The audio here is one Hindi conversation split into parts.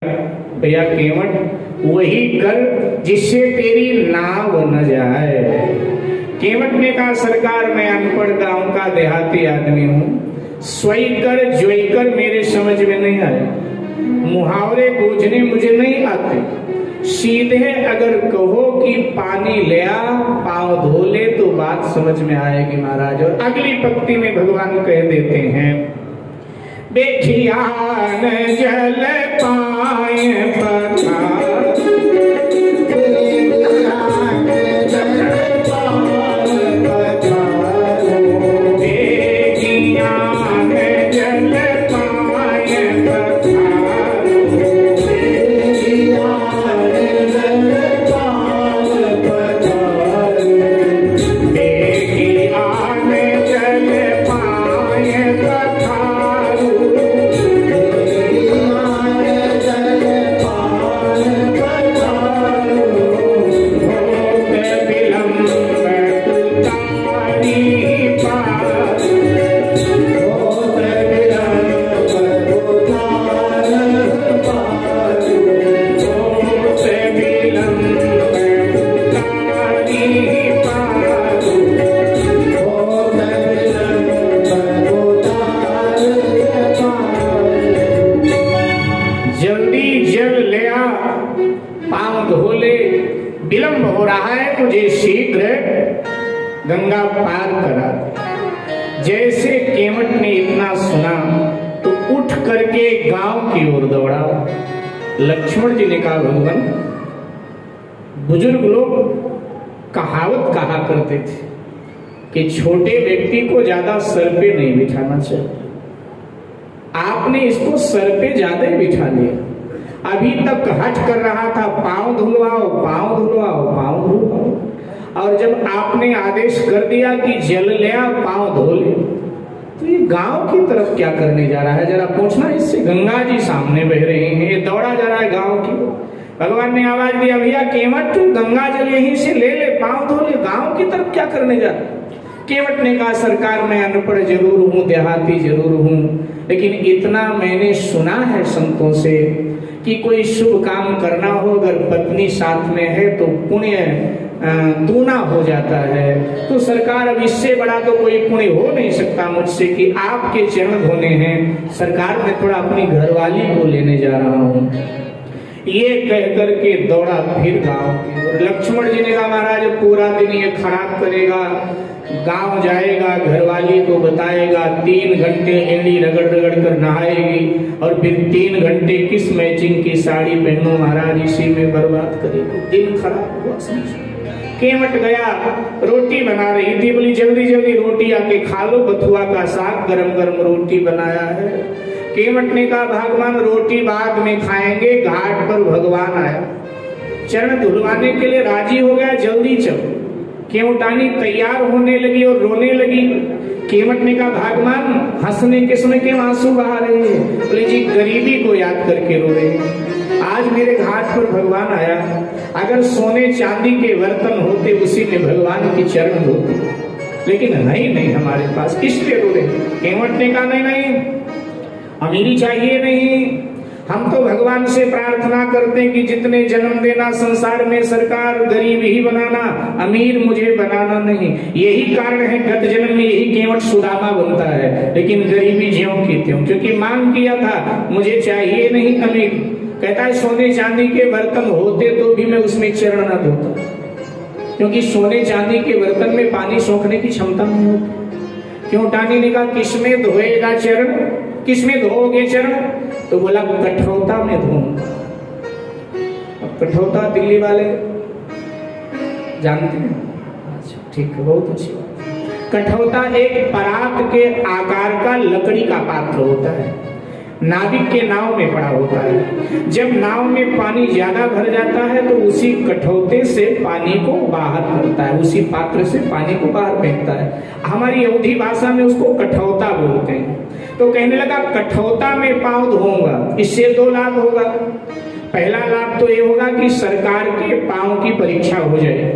भैया केवट वही कर जिससे तेरी नाव न जाए। केवट ने कहा सरकार मैं अनपढ़ गांव का देहाती आदमी हूँ, स्वई कर ज्वई कर मेरे समझ में नहीं आए, मुहावरे बूझने मुझे नहीं आते। सीधे अगर कहो कि पानी ले आ पाँव धो ले तो बात समझ में आएगी महाराज। और अगली पंक्ति में भगवान कह देते हैं बेखिया न जल पाए पथार, गंगा पार करा। जैसे केवट ने इतना सुना तो उठ करके गांव की ओर दौड़ा। लक्ष्मण जी ने कहा भगवान, बुजुर्ग लोग कहावत कहा करते थे कि छोटे व्यक्ति को ज्यादा सर पे नहीं बिठाना चाहिए, आपने इसको सर पे ज्यादा बिठा लिया। अभी तक हट कर रहा था पांव धुलवाओ पांव धुलवाओ पांव धुलवाओ, और जब आपने आदेश कर दिया कि जल ले आ पांव धो ले, तो ये गांव की तरफ क्या करने जा रहा है जरा पूछना इससे। गंगा जी सामने बह रहे हैं, ये दौड़ा जा रहा है गांव की। भगवान ने आवाज दिया भैया केवट गंगा जल यहीं से ले ले पांव धो ले, गांव की तरफ क्या करने जा रहा है। केवट ने कहा सरकार मैं अनपढ़ जरूर हूँ, देहाती जरूर हूँ, लेकिन इतना मैंने सुना है संतों से कि कोई शुभ काम करना हो अगर पत्नी साथ में है तो पुण्य दूना हो जाता है। तो सरकार अब इससे बड़ा तो कोई पुण्य हो नहीं सकता मुझसे कि आपके चरण धोने हैं। सरकार मैं थोड़ा अपनी घरवाली को लेने जा रहा हूँ। ये कह करके दौड़ा फिर गांव की। लक्ष्मण जी ने कहा महाराज पूरा दिन ये खराब करेगा, गांव जाएगा घरवाली को बताएगा, 3 घंटे एड़ी रगड़ रगड़ कर नहाएगी और फिर 3 घंटे किस मैचिंग की साड़ी पहनो महाराज इसी में बर्बाद करेगी। दिन खराब हुआ समझो। केवट गया, रोटी बना रही थी, बोली जल्दी जल्दी रोटी आके खा लो, बथुआ का साग गरम गरम रोटी बनाया है। केवट ने कहा भगवान रोटी बाद में खाएंगे। घाट पर भगवान आया, चरण धुलवाने के लिए राजी हो गया, जल्दी चलो। केवटानी तैयार होने लगी और रोने लगी। केवट ने कहा भगवान हंसने के समय क्यों आंसू बहा रहे हैं। बोले जी गरीबी को याद करके रो रहे हैं। आज मेरे घाट पर भगवान आया, अगर सोने चांदी के बर्तन होते उसी में भगवान की चरण धोते, लेकिन नहीं हमारे पास, इसलिए रो रहे। केवट ने कहा नहीं अमीरी चाहिए नहीं, हम तो भगवान से प्रार्थना करते हैं कि जितने जन्म देना संसार में सरकार गरीब ही बनाना, अमीर मुझे बनाना नहीं। यही कारण है गत जन्म में यही केवट सुदामा बनता है, लेकिन गरीबी ज्यों की त्यों, क्योंकि मांग किया था मुझे चाहिए नहीं अमीर। कहता है सोने चांदी के बर्तन होते तो भी मैं उसमें चरण न धोता, क्योंकि सोने चांदी के बर्तन में पानी सोखने की क्षमता नहीं होती। क्यों टानी ने कहा किसमें धोएगा चरण, किसमें धोओगे चरण। तो बोला कठौता में धोऊंगा। अब कठौता दिल्ली वाले जानते हैं, अच्छा ठीक है, बहुत अच्छी बात। कठौता एक परात के आकार का लकड़ी का पात्र होता है, नाविक के नाव में पड़ा होता है। जब नाव में पानी ज्यादा भर जाता है तो उसी कठौते से पानी को बाहर करता है, उसी पात्र से पानी को बाहर फेंकता है। हमारी अवधी भाषा में उसको कठौता बोलते हैं। तो कहने लगा कठौता में पांव धोऊंगा। इससे 2 लाभ होगा। पहला लाभ तो ये होगा कि सरकार के पांव की परीक्षा हो जाए।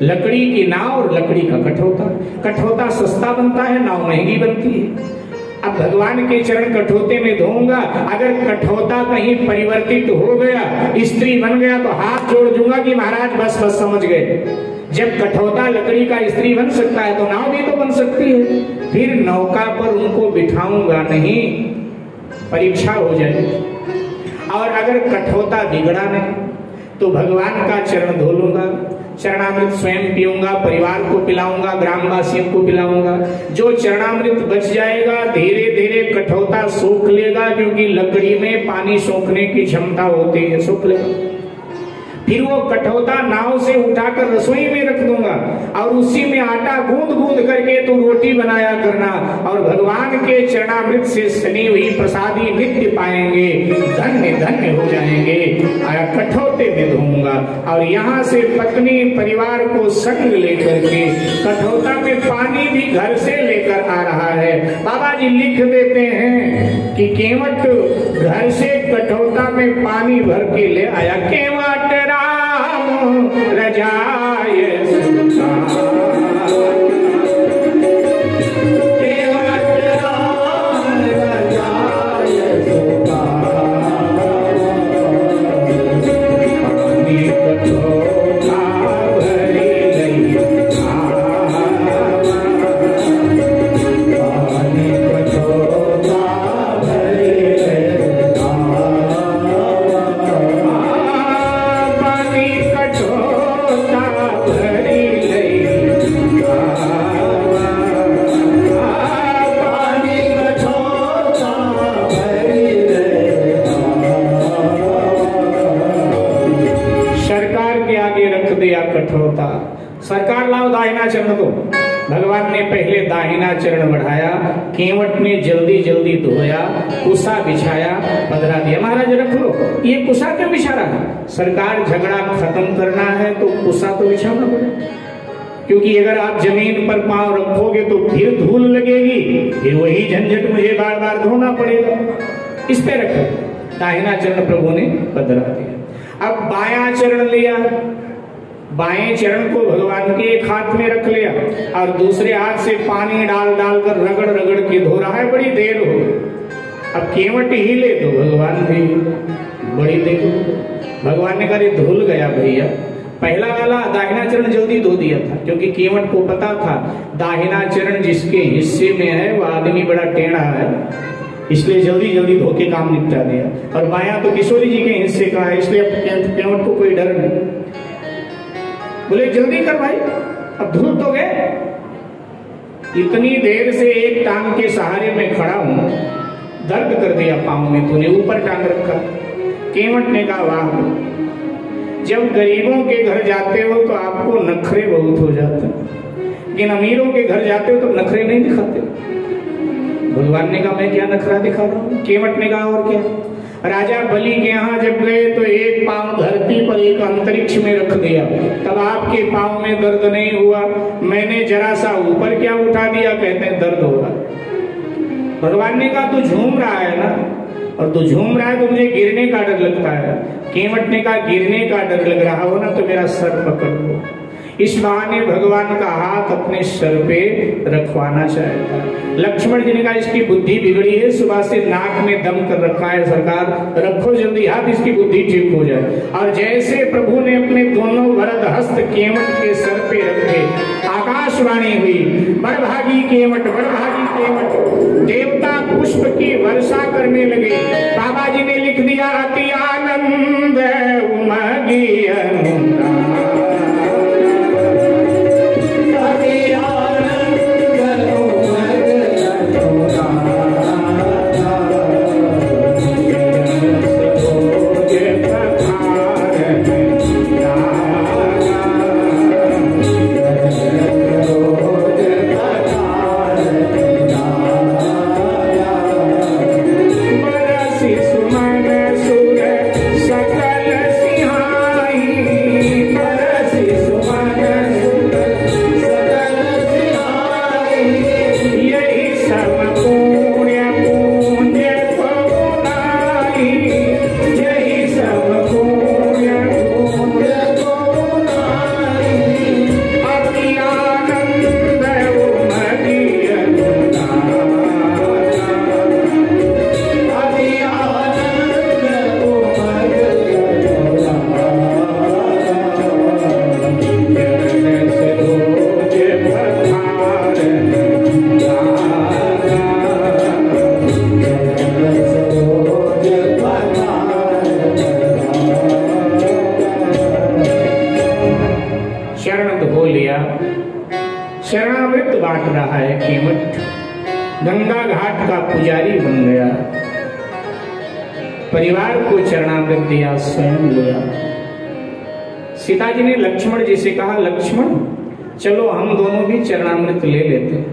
लकड़ी की नाव और लकड़ी का कठौता, कठौता सस्ता बनता है, नाव महंगी बनती है। अब भगवान के चरण कठौते में धोऊंगा, अगर कठौता कहीं परिवर्तित हो गया, स्त्री बन गया, तो हाथ जोड़ दूंगा कि महाराज बस बस समझ गए। जब कठौता लकड़ी का स्त्री बन सकता है तो नाव भी तो बन सकती है। फिर नौका पर उनको बिठाऊंगा नहीं, परीक्षा हो जाएगी। और अगर कठौता बिगड़ा नहीं तो भगवान का चरण धो लूंगा, चरणामृत स्वयं पीऊंगा, परिवार को पिलाऊंगा, ग्रामवासियों को पिलाऊंगा। जो चरणामृत बच जाएगा धीरे धीरे कठौता सोख लेगा, क्योंकि लकड़ी में पानी सोखने की क्षमता होती है, सोख लेगा। फिर वो कठौता नाव से उठाकर रसोई में रख दूंगा और उसी में आटा गूंद गूंद करके तो रोटी बनाया करना, और भगवान के चरणामृत से सनी हुई प्रसादी नित्य पाएंगे, धन्य धन्य हो जाएंगे। कठौते में धोऊंगा और यहाँ से पत्नी परिवार को संग लेकर के, कठौता में पानी भी घर से लेकर आ रहा है। बाबा जी लिख देते हैं कि केवट घर से कठौता में पानी भर के ले आया। केवट राम रजाय सुल्तान, केवट राम रजाय सुल्तान, पानी कठौता भरी लई पानी कठौता भरी लई पानी कठौता भरी लई पानी कठौता भरी लई। सरकार के आगे रख दिया कठौता, सरकार लाओ दाहिना चरण दो। भगवान ने पहले दाहिना चरण बढ़ाया, केवट ने जल्दी जल्दी धोया, कुसा बिछाया, पधरा दिया। महाराज रख लो। ये कुसा क्यों बिछा रहा है? सरकार झगड़ा खत्म करना है तो कुसा तो बिछाना पड़ेगा, क्योंकि अगर आप जमीन पर पांव रखोगे तो फिर धूल लगेगी, फिर वही झंझट मुझे बार बार धोना पड़ेगा। इस पे रखो। दाहिना चरण प्रभु ने पधरा दिया। अब बायां चरण लिया, बाएं चरण को भगवान के एक हाथ में रख लिया और दूसरे हाथ से पानी डाल डाल कर रगड़ रगड़ के धो रहा है। बड़ी देर हो गई। अब केवट हिले तो भगवान भी बड़ी देर हो गई। भगवान ने कहा धुल गया भैया। पहला वाला दाहिना चरण जल्दी धो दिया था, क्योंकि केवट को पता था दाहिना चरण जिसके हिस्से में है वो आदमी बड़ा टेढ़ा है, इसलिए जल्दी जल्दी धो के काम निपटा दिया। और बायां तो किशोरी जी के हिस्से का है, इसलिए केवट को कोई डर नहीं। बोले जल्दी कर भाई, अब धूल तो गए। इतनी देर से एक टांग के सहारे में खड़ा हूं, दर्द कर दिया पांव में, तूने ऊपर टांग रखा। केवट ने कहा वाह, जब गरीबों के घर जाते हो तो आपको नखरे बहुत हो जाते हैं, लेकिन अमीरों के घर जाते हो तो नखरे नहीं दिखाते। भगवान ने कहा मैं क्या नखरा दिखा रहा हूँ? केवट ने कहा और क्या? राजा बलि के यहाँ जब गए तो एक पांव धरती पर एक अंतरिक्ष में रख दिया, तब आपके पांव में दर्द नहीं हुआ। मैंने जरा सा ऊपर क्या उठा दिया, कहते हैं दर्द होगा। भगवान ने कहा तू झूम रहा है ना, और तू झूम रहा है तो मुझे गिरने का डर लगता है। केवट ने कहा गिरने का डर लग रहा हो ना तो मेरा सर पकड़ लो। इस बहाने भगवान का हाथ अपने सर पे रखवाना चाहेगा। लक्ष्मण जी ने कहा इसकी बुद्धि बिगड़ी है, सुबह से नाक में दम कर रखा है, सरकार रखो जल्दी हाथ, इसकी बुद्धि ठीक हो जाए। और जैसे प्रभु ने अपने दोनों वरद हस्त केवट के सर पे रखे, आकाशवाणी हुई, बड़भागी केवट, बड़भागी केवट। देवता पुष्प की वर्षा करने लगे। बाबा जी ने लिख दिया अति आनंद उमगी अनुराग, सुमन सुर गंगा घाट का पुजारी बन गया, परिवार को चरणामृत दिया, स्वयं लिया। सीता जी ने लक्ष्मण जी से कहा, लक्ष्मण चलो हम दोनों भी चरणामृत ले लेते हैं।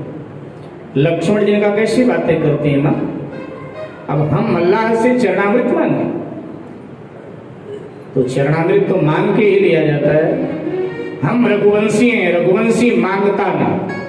लक्ष्मण जी ने कहा, कैसी बातें करती हैं मां, अब हम अल्लाह से चरणामृत मांगे? तो चरणामृत तो मांग के ही लिया जाता है। हम रघुवंशी हैं, रघुवंशी मांगता नहीं।